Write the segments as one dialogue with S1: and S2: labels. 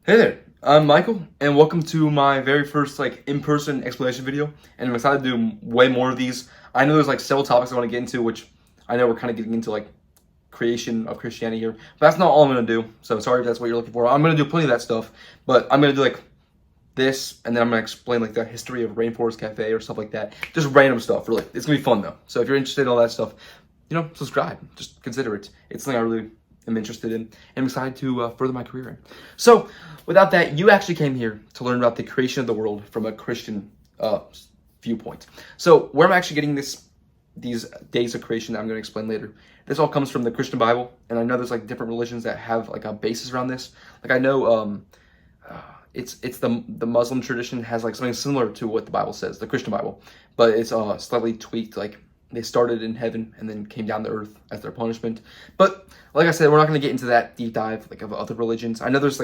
S1: Hey there, I'm Michael, and welcome to my very first in-person explanation video. And I'm excited to do way more of these. I know there's several topics I want to get into, which I know we're kind of getting into creation of Christianity here. But that's not all I'm gonna do. So sorry if that's what you're looking for. I'm gonna do plenty of that stuff, but I'm gonna do this, and then I'm gonna explain the history of Rainforest Cafe or stuff like that. Just random stuff. Really, it's gonna be fun though. So if you're interested in all that stuff, subscribe. Just consider it. It's something I really am interested in, and I'm excited to further my career in. So, without that, you actually came here to learn about the creation of the world from a Christian viewpoint. So, where I'm actually getting these days of creation that I'm going to explain later, this all comes from the Christian Bible, and I know there's different religions that have a basis around this. I know it's the Muslim tradition has something similar to what the Bible says, the Christian Bible, but it's slightly tweaked. They started in heaven and then came down to earth as their punishment. But like I said, we're not going to get into that deep dive of other religions. I know there's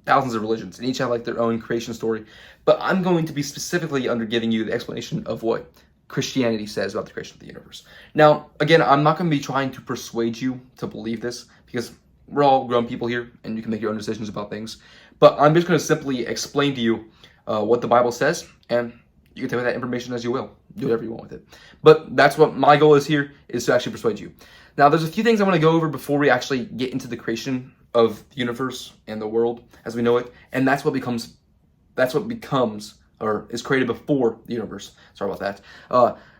S1: thousands of religions and each have their own creation story. But I'm going to be specifically giving you the explanation of what Christianity says about the creation of the universe. Now, again, I'm not going to be trying to persuade you to believe this because we're all grown people here and you can make your own decisions about things. But I'm just going to simply explain to you what the Bible says, and you can take that information as you will. Do whatever you want with it. But that's what my goal is here, is to actually persuade you. Now, there's a few things I want to go over before we actually get into the creation of the universe and the world as we know it. And that's what becomes or is created before the universe. Sorry about that.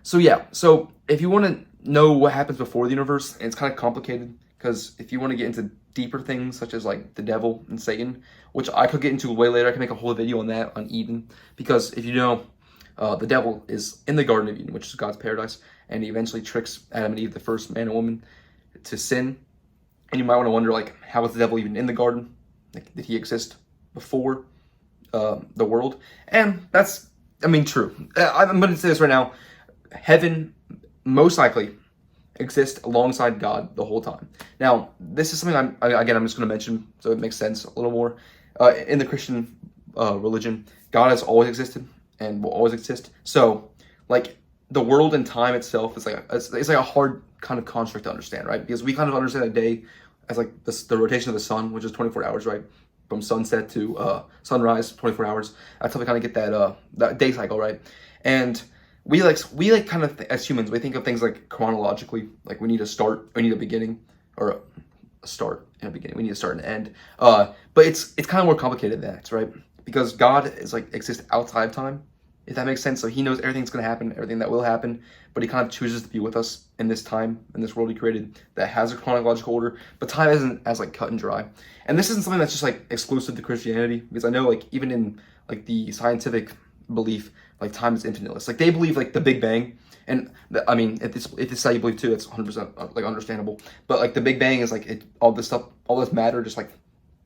S1: So if you want to know what happens before the universe, and it's kind of complicated, because if you want to get into deeper things such as the devil and Satan, which I could get into way later, I can make a whole video on that, on Eden, because if you know, the devil is in the Garden of Eden, which is God's paradise, and he eventually tricks Adam and Eve, the first man and woman, to sin. And you might want to wonder, how was the devil even in the garden? Did he exist before the world? And that's, true. I'm going to say this right now. Heaven most likely exists alongside God the whole time. Now, this is something I'm just going to mention so it makes sense a little more. In the Christian religion, God has always existed and will always exist. So, the world and time itself is it's a hard kind of construct to understand, right? Because we kind of understand a day as the rotation of the sun, which is 24 hours, right? From sunset to sunrise, 24 hours. That's how we kind of get that day cycle, right? And we kind of as humans, we think of things chronologically, we need a start, we need a beginning, or a start and a beginning. We need a start and an end. But it's kind of more complicated than that, right? Because God is exists outside of time, if that makes sense. So he knows everything that's going to happen, everything that will happen, but he kind of chooses to be with us in this time, in this world he created that has a chronological order, but time isn't as cut and dry. And this isn't something that's just exclusive to Christianity, because I know even in the scientific belief, time is infiniteless. They believe the Big Bang, and if this is how you believe too, it's 100% understandable. But the Big Bang is all this stuff, all this matter just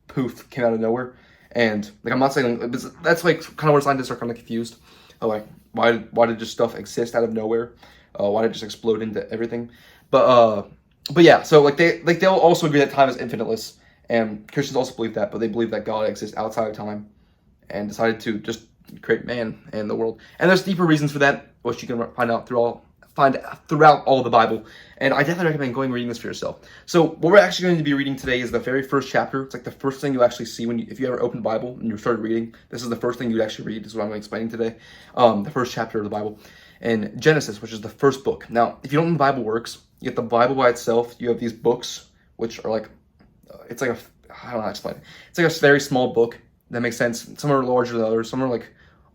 S1: poof, came out of nowhere. And I'm not saying that's kind of where scientists are kind of confused. Why did just stuff exist out of nowhere? Why did it just explode into everything? But yeah, so they'll also agree that time is infiniteless, and Christians also believe that, but they believe that God exists outside of time and decided to just create man and the world. And there's deeper reasons for that, which you can find throughout all the Bible. And I definitely recommend going and reading this for yourself. So what we're actually going to be reading today is the very first chapter. It's the first thing you actually see if you ever open the Bible and you started reading. This is the first thing you'd actually read. This is what I'm going to explain today. The first chapter of the Bible. And Genesis, which is the first book. Now, if you don't know how the Bible works, you get the Bible by itself. You have these books, which are I don't know how to explain it. It's a very small book. That makes sense. Some are larger than others. Some are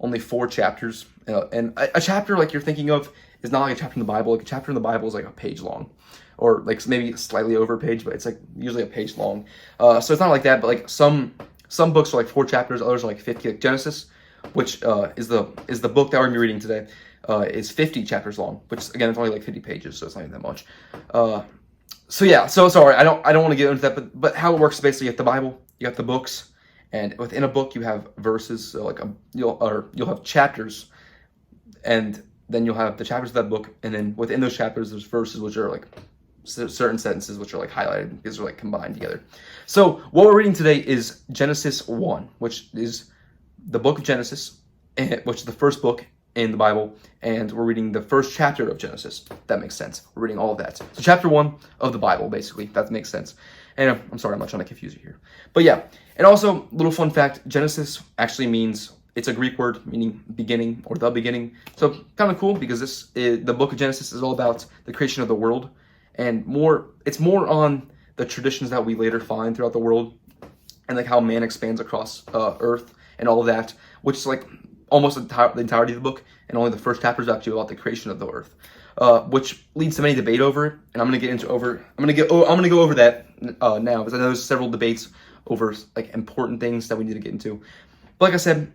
S1: only 4 chapters. And a chapter you're thinking of is not a chapter in the Bible. A chapter in the Bible is a page long, or maybe slightly over a page, but it's usually a page long. So it's not like that, but some books are 4 chapters, others are 50. Genesis, which is the book that we're gonna be reading today, is 50 chapters long, which again it's only 50 pages, so it's not even that much. So yeah, so sorry, I don't want to get into that, but how it works is basically you have the Bible, you have the books, and within a book you have verses, so you'll have chapters, and then you'll have the chapters of that book, and then within those chapters, there's verses which are certain sentences which are highlighted because they're combined together. So what we're reading today is Genesis 1, which is the book of Genesis, which is the first book in the Bible, and we're reading the first chapter of Genesis. That makes sense. We're reading all of that. So chapter 1 of the Bible, basically, that makes sense. And I'm sorry, I'm not trying to confuse you here. But yeah, and also, little fun fact, Genesis actually means, it's a Greek word meaning beginning or the beginning. So kind of cool because the book of Genesis is all about the creation of the world. And it's more on the traditions that we later find throughout the world and like how man expands across earth and all of that, which is like almost the entirety of the book. And only the first chapter is actually about the creation of the earth. Which leads to many debate over it, and I'm gonna go over that now because I know there's several debates over like important things that we need to get into. But like I said,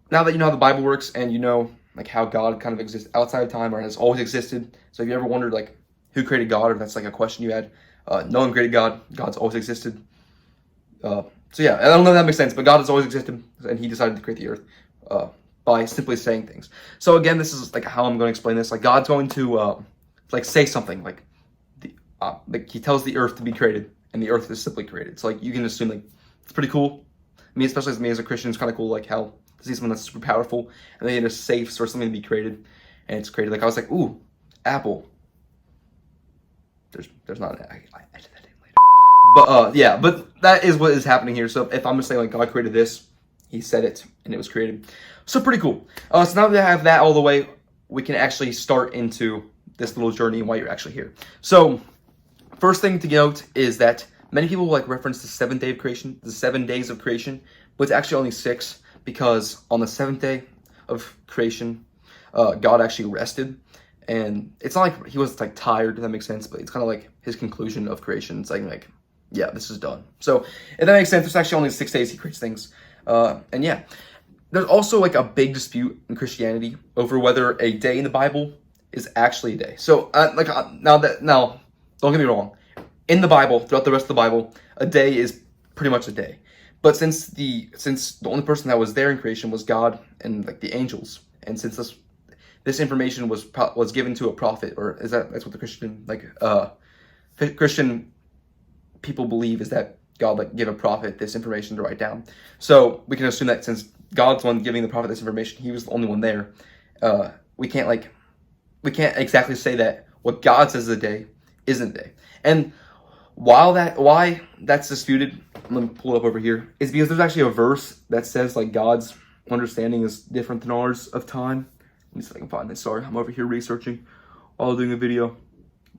S1: now that you know how the Bible works and you know like how God kind of exists outside of time or has always existed. So if you ever wondered like who created God, or if that's like a question you had, no one created God. God's always existed. So yeah, I don't know if that makes sense, but God has always existed, and He decided to create the earth. By simply saying things. So again, this is like how I'm going to explain this. Like God's going to like say something like He tells the earth to be created, and the earth is simply created. So like you can assume like it's pretty cool. Me, especially as me as a Christian, it's kind of cool like how to see something that's super powerful and then just safe for something to be created, and it's created. Like I was like, ooh, Apple. There's not an I edit that in later. But yeah, but that is what is happening here. So if I'm just saying like God created this, He said it and it was created. So pretty cool. So now that I have that all the way, we can actually start into this little journey and why you're actually here. So first thing to note is that many people like reference the 7th day of creation, the 7 days of creation, but it's actually only 6 because on the 7th day of creation, God actually rested. And it's not like He was like tired, if that makes sense, but it's kind of like His conclusion of creation, saying like, yeah, this is done. So if that makes sense, there's actually only 6 days He creates things. And yeah, there's also like a big dispute in Christianity over whether a day in the Bible is actually a day. So now, don't get me wrong. In the Bible, throughout the rest of the Bible, a day is pretty much a day. But since the only person that was there in creation was God and like the angels, and since this information was given to a prophet, or that's what the Christian people believe, is that God like give a prophet this information to write down. So we can assume that since God's the one giving the prophet this information, He was the only one there. We can't exactly say that what God says is a day isn't a day. And why that's disputed, I'm gonna pull it up over here, is because there's actually a verse that says like God's understanding is different than ours of time. Let me see if I can find this. Sorry, I'm over here researching while doing a video.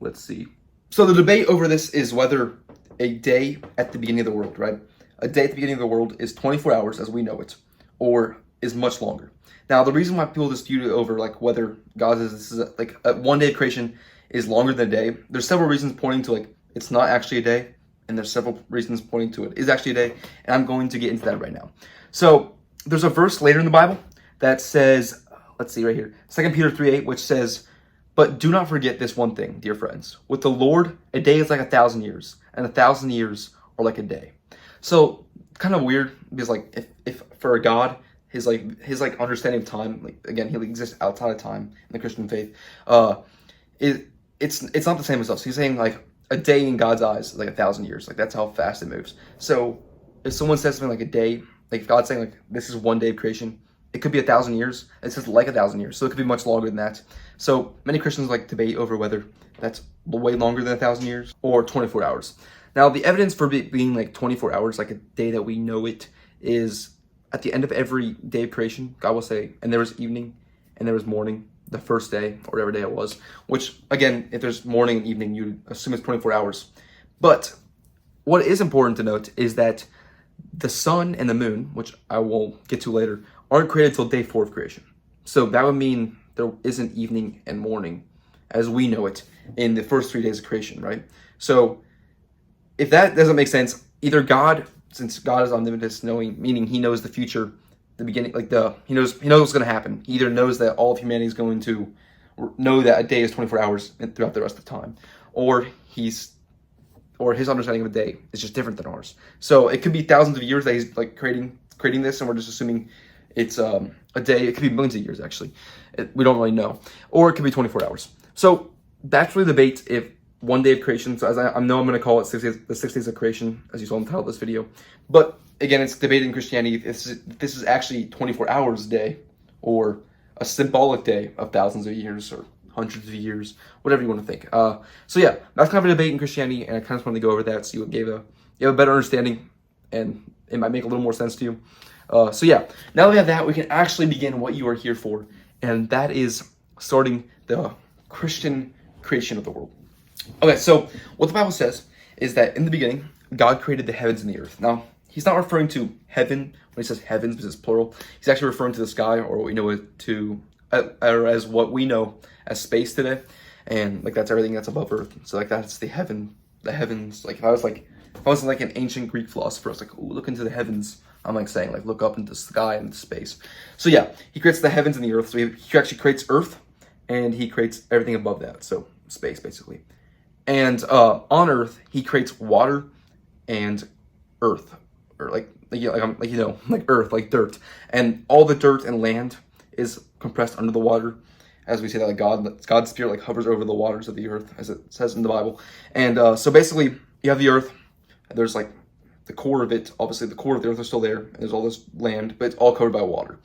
S1: Let's see. So the debate over this is whether a day at the beginning of the world, right? A day at the beginning of the world is 24 hours as we know it, or is much longer. Now, the reason why people dispute it over like whether God says this is like a 1 day of creation is longer than a day, there's several reasons pointing to like it's not actually a day, and there's several reasons pointing to it is actually a day, and I'm going to get into that right now. So there's a verse later in the Bible that says, let's see right here, 2 Peter 3:8, which says, "But do not forget this one thing, dear friends. With the Lord, a day is like 1,000 years, and 1,000 years are like a day." So kind of weird because like if for a God, his understanding of time, like again, He exists outside of time in the Christian faith, it's not the same as us. He's saying like a day in God's eyes is like 1,000 years. Like that's how fast it moves. So if someone says something like a day, like if God's saying like this is 1 day of creation, it could be 1,000 years. It says like 1,000 years, so it could be much longer than that. So many Christians like debate over whether that's way longer than 1,000 years or 24 hours. Now, the evidence for it being like 24 hours, like a day that we know it, is at the end of every day of creation, God will say, "And there was evening, and there was morning," the first day, or whatever day it was. Which, again, if there's morning and evening, you assume it's 24 hours. But what is important to note is that the sun and the moon, which I will get to later, aren't created until day 4 of creation. So that would mean there isn't evening and morning as we know it in the first 3 days of creation, right? So if that doesn't make sense, either God, since God is omnipotent, knowing, meaning He knows the future, the beginning, like He knows what's going to happen. He either knows that all of humanity is going to know that a day is 24 hours throughout the rest of the time, or His understanding of a day is just different than ours. So it could be thousands of years that He's like creating this, and we're just assuming it's a day. It could be millions of years, actually. We don't really know. Or it could be 24 hours. So that's really the debate if 1 day of creation. So as I know I'm going to call it the 6 days of creation, as you saw in the title of this video. But again, it's debated in Christianity if this is actually 24 hours a day, or a symbolic day of thousands of years or hundreds of years, whatever you want to think. So yeah, that's kind of a debate in Christianity, and I kind of just wanted to go over that, see what gave you have a better understanding, and it might make a little more sense to you. So yeah, now that we have that, we can actually begin what you are here for, and that is starting the Christian creation of the world. Okay, so what the Bible says is that in the beginning, God created the heavens and the earth. Now, he's not referring to heaven when he says heavens because it's plural. He's actually referring to the sky, or what we know as what we know as space today, and like that's everything that's above earth. So like that's the heavens. Like if I was like an ancient Greek philosopher, I was like, ooh, look into the heavens. I'm like saying like look up into the sky and into space. So yeah, he creates the heavens and the earth. So he actually creates earth, and he creates everything above that. So space basically. And on earth, he creates water and earth, or like earth, like dirt, and all the dirt and land is compressed under the water, as we say that like God's spirit like hovers over the waters of the earth, as it says in the Bible. And so basically, you have the earth. And there's like the core of it. Obviously, the core of the earth is still there, and there's all this land, but it's all covered by water.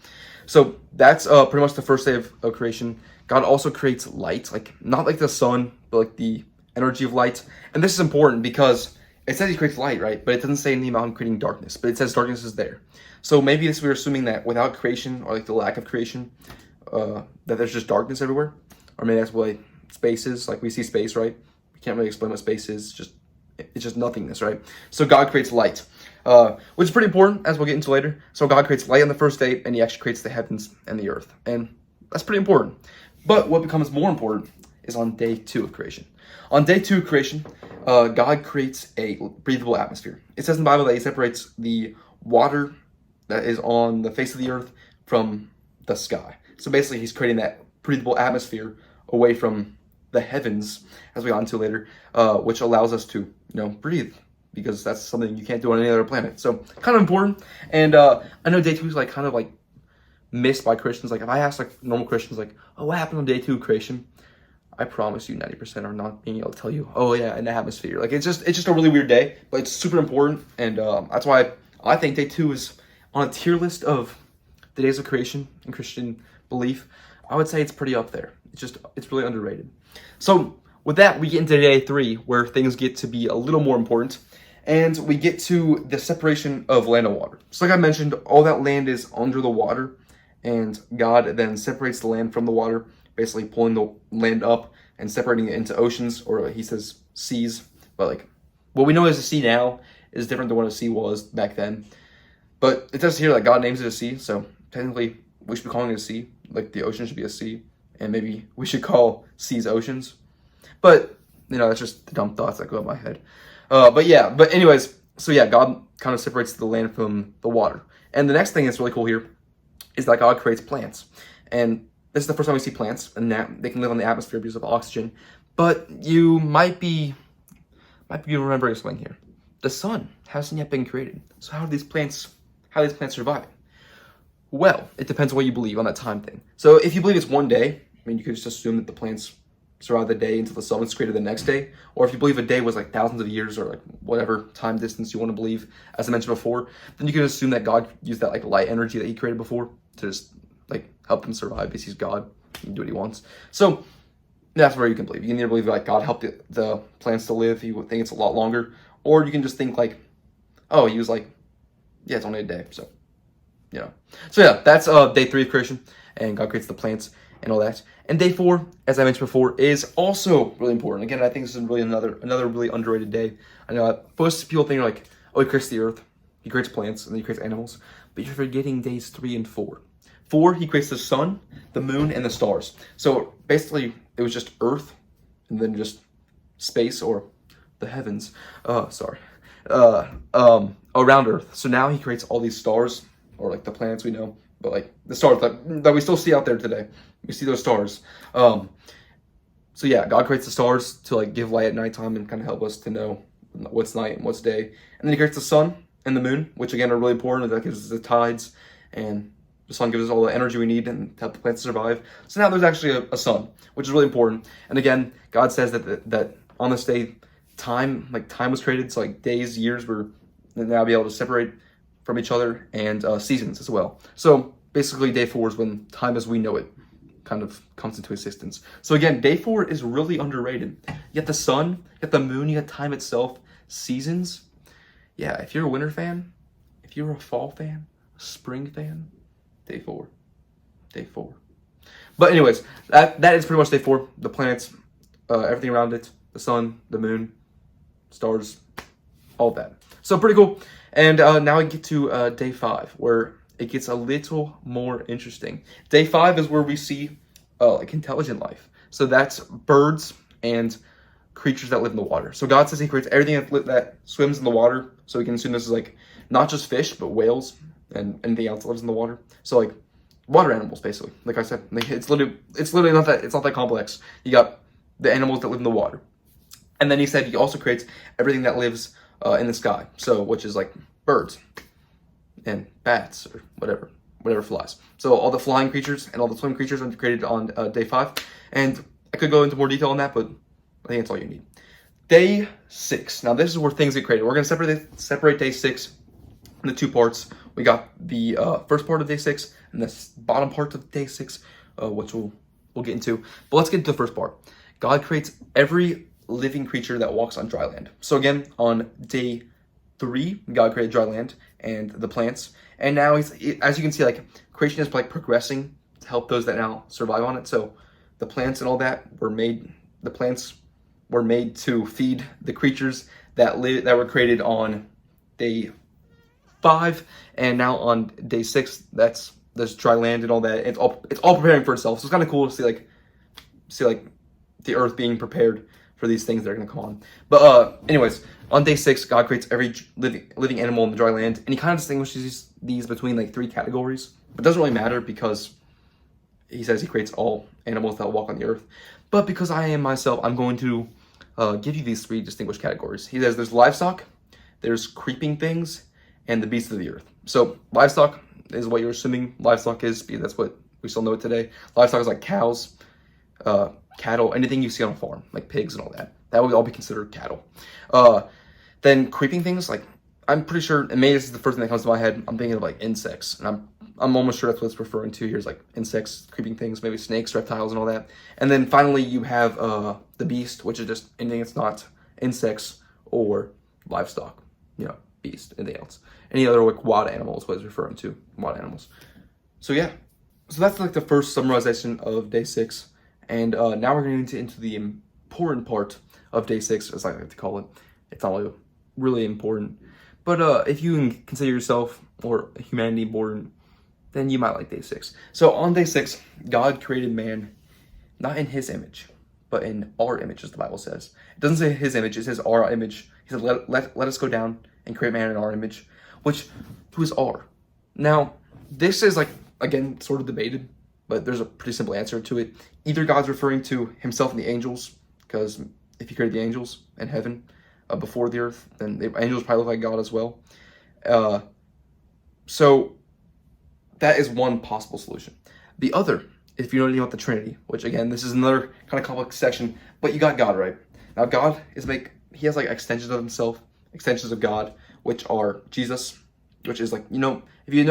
S1: So that's pretty much the first day of creation. God also creates light, like not like the sun, but like the energy of light. And this is important because it says he creates light, right? But it doesn't say anything about him creating darkness, but it says darkness is there. So maybe we're assuming that without creation, or like the lack of creation, that there's just darkness everywhere. Or maybe that's why space is, like we see space, right? We can't really explain what space is, it's just nothingness, right? So God creates light, which is pretty important, as we'll get into later. So God creates light on the first day, and he actually creates the heavens and the earth. And that's pretty important. But what becomes more important is on day 2 of creation. On day 2 of creation, God creates a breathable atmosphere. It says in the Bible that he separates the water that is on the face of the earth from the sky. So basically, he's creating that breathable atmosphere away from the heavens, as we got into later, which allows us to, breathe, because that's something you can't do on any other planet. So kind of important. And I know day 2 is like kind of like missed by Christians. Like if I ask like normal Christians, like, oh, what happened on day 2 of creation? I promise you 90% are not being able to tell you, oh yeah, an atmosphere. Like it's just a really weird day, but it's super important. And that's why I think day 2 is on a tier list of the days of creation in Christian belief. I would say it's pretty up there. It's really underrated. So with that, we get into day 3, where things get to be a little more important, and we get to the separation of land and water. So like I mentioned, all that land is under the water, and God then separates the land from the water, basically pulling the land up and separating it into oceans, or he says seas. But like what we know as a sea now is different than what a sea was back then. But it says here that God names it a sea, so technically we should be calling it a sea. Like the ocean should be a sea, and maybe we should call seas oceans. But that's just the dumb thoughts that go in my head. But anyways, so yeah, God kind of separates the land from the water. And the next thing that's really cool here is that God creates plants. And this is the first time we see plants, and that they can live on the atmosphere because of oxygen. But you might be remembering something here. The sun hasn't yet been created. So how do these plants survive? Well, it depends on what you believe on that time thing. So if you believe it's one day, you could just assume that the plants survive the day until the sun was created the next day. Or if you believe a day was like thousands of years, or like whatever time distance you want to believe, as I mentioned before, then you can assume that God used that like light energy that he created before to just like help them survive, because he's God. He can do what he wants. So that's where you can believe. You can either believe like God helped the plants to live, you would think it's a lot longer, or you can just think like, oh, he was like, yeah, it's only a day. So So yeah, that's day 3 of creation, and God creates the plants and all that. And day 4, as I mentioned before, is also really important. Again, I think this is really another really underrated day. I know most people think like, oh, he creates the earth, he creates plants, and then he creates animals. But you're forgetting days 3 and 4. 4, he creates the sun, the moon, and the stars. So basically, it was just earth, and then just space, or the heavens. Around earth. So now he creates all these stars, or like the planets we know, but like the stars that we still see out there today. We see those stars. So yeah, God creates the stars to like give light at nighttime and kind of help us to know what's night and what's day. And then he creates the sun and the moon, which again are really important. That gives us the tides, and the sun gives us all the energy we need and help the plants survive. So now there's actually a sun, which is really important. And again, God says that on this day, time was created. So like days, years were now be able to separate from each other, and seasons as well. So basically day 4 is when time as we know it kind of comes into existence. So again, day 4 is really underrated. You got the sun, you got the moon, you got time itself, seasons. yeah, if you're a winter fan, if you're a fall fan, a spring fan, day 4. Day 4. But anyways, that is pretty much day 4. The planets, everything around it, the sun, the moon, stars, all of that. So pretty cool. And now we get to day 5, where it gets a little more interesting. Day 5 is where we see like intelligent life. So that's birds and creatures that live in the water. So God says he creates everything that swims in the water. So we can assume this is like not just fish, but whales and anything else that lives in the water. So like water animals, basically. Like I said, like it's literally not that complex. You got the animals that live in the water. And then he said he also creates everything that lives in the sky. So which is like birds and bats or whatever flies. So all the flying creatures and all the swimming creatures are created on day 5. And I could go into more detail on that, but I think that's all you need. Day 6. Now this is where things get created. We're going to separate day 6 into 2 parts. We got the first part of day 6 and the bottom part of day 6, which we'll get into. But let's get into the first part. God creates every living creature that walks on dry land. So again, on day 3, God created dry land and the plants. And now as you can see, like creation is like progressing to help those that now survive on it. So the plants and all that were made. The plants were made to feed the creatures that were created on day 5, and now on day 6, there's dry land and all that. It's all preparing for itself. So it's kind of cool to see like the earth being prepared for these things that are going to come on. But anyways, on day 6, God creates every living animal in the dry land, and he kind of distinguishes these between like 3 categories. But it doesn't really matter because he says he creates all animals that walk on the earth. But because I am myself, I'm going to give you these 3 distinguished categories. He says there's livestock, there's creeping things, and the beasts of the earth. So livestock is what you're assuming livestock is, because that's what we still know it today. Livestock is like cows, cattle, anything you see on a farm, like pigs and all that. That would all be considered cattle. Then creeping things, like I'm pretty sure, and maybe this is the first thing that comes to my head, I'm thinking of like insects. And I'm almost sure that's what it's referring to here, is like insects, creeping things, maybe snakes, reptiles, and all that. And then finally you have the beast, which is just anything that's not insects or livestock, beast, anything else. Any other like wild animals, what it's referring to, wild animals. So yeah, so that's like the first summarization of day 6. And now we're going to get into the important part of day 6, as I like to call it. It's not really important. But if you consider yourself or humanity important, then you might like day 6. So on day 6, God created man not in his image, but in our image, as the Bible says. It doesn't say his image, it says our image. He said, let us go down and create man in our image, who is our. Now, this is like, again, sort of debated, but there's a pretty simple answer to it. Either God's referring to himself and the angels, because if he created the angels in heaven before the earth, then the angels probably look like God as well. So that is one possible solution. The other, if you know anything about the Trinity, which again, this is another kind of complex section, but you got God, right? Now God he has like extensions of himself, extensions of God, which are Jesus, which is like, if you know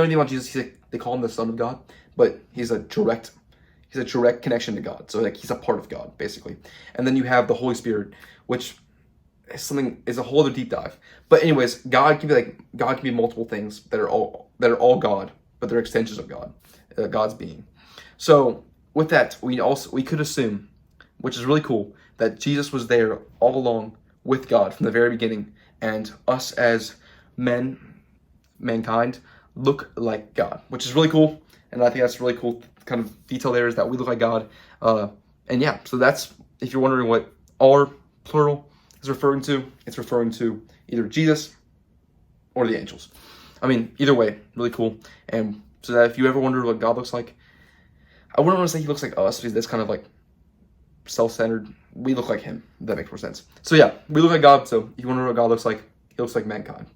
S1: anything about Jesus, they call him the Son of God, but he's a direct connection to God. So like he's a part of God, basically. And then you have the Holy Spirit, which is a whole other deep dive. But anyways, God can be multiple things that are all God, but they're extensions of God, God's being. So with that, we could assume, which is really cool, that Jesus was there all along with God from the very beginning, and us as mankind look like God, which is really cool. And I think that's really cool kind of detail there, is that we look like God. And yeah, so that's, if you're wondering what our plural is referring to, it's referring to either Jesus or the angels. I mean, either way, really cool. And so that if you ever wonder what God looks like, I wouldn't want to say he looks like us, because that's kind of like self-centered. We look like him, if that makes more sense. So yeah, we look like God. So if you wonder what God looks like, he looks like mankind.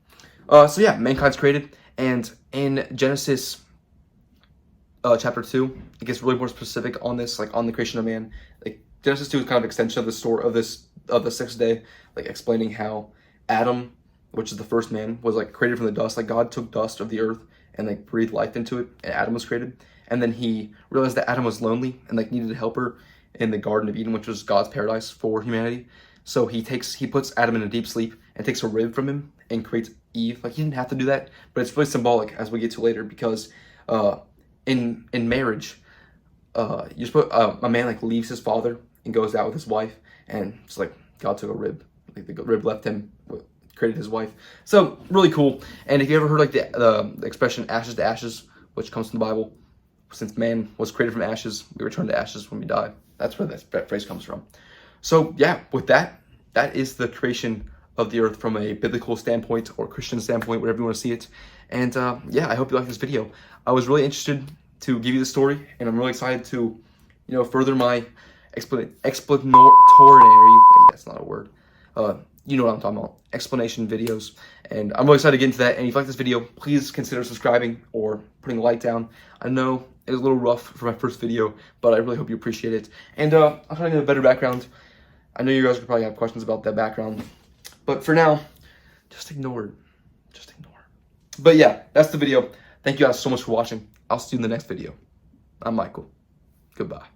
S1: So yeah, mankind's created. And in Genesis chapter 2, it gets really more specific on this, like on the creation of man. Like Genesis 2 is kind of extension of the story of the 6th day, like explaining how Adam, which is the first man, was like created from the dust. Like God took dust of the earth and like breathed life into it, and Adam was created. And then he realized that Adam was lonely and like needed a helper in the Garden of Eden, which was God's paradise for humanity. So he puts Adam in a deep sleep and takes a rib from him and creates Eve. Like, he didn't have to do that, but it's really symbolic as we get to later, because in marriage, you're supposed, a man like leaves his father and goes out with his wife, and it's like God took a rib, like the rib left him, created his wife. So really cool. And if you ever heard like the expression ashes to ashes, which comes from the Bible, since man was created from ashes, we return to ashes when we die. That's where that phrase comes from. So yeah, with that is the creation of the earth from a biblical standpoint or Christian standpoint, whatever you want to see it. And yeah, I hope you like this video. I was really interested to give you the story, and I'm really excited to, further my explanatory, that's not a word, you know what I'm talking about, explanation videos. And I'm really excited to get into that. And if you like this video, please consider subscribing or putting a like down. I know it was a little rough for my first video, but I really hope you appreciate it. And I'll try to get a better background. I know you guys could probably have questions about that background, but for now, just ignore it. Just ignore it. But yeah, that's the video. Thank you guys so much for watching. I'll see you in the next video. I'm Michael. Goodbye.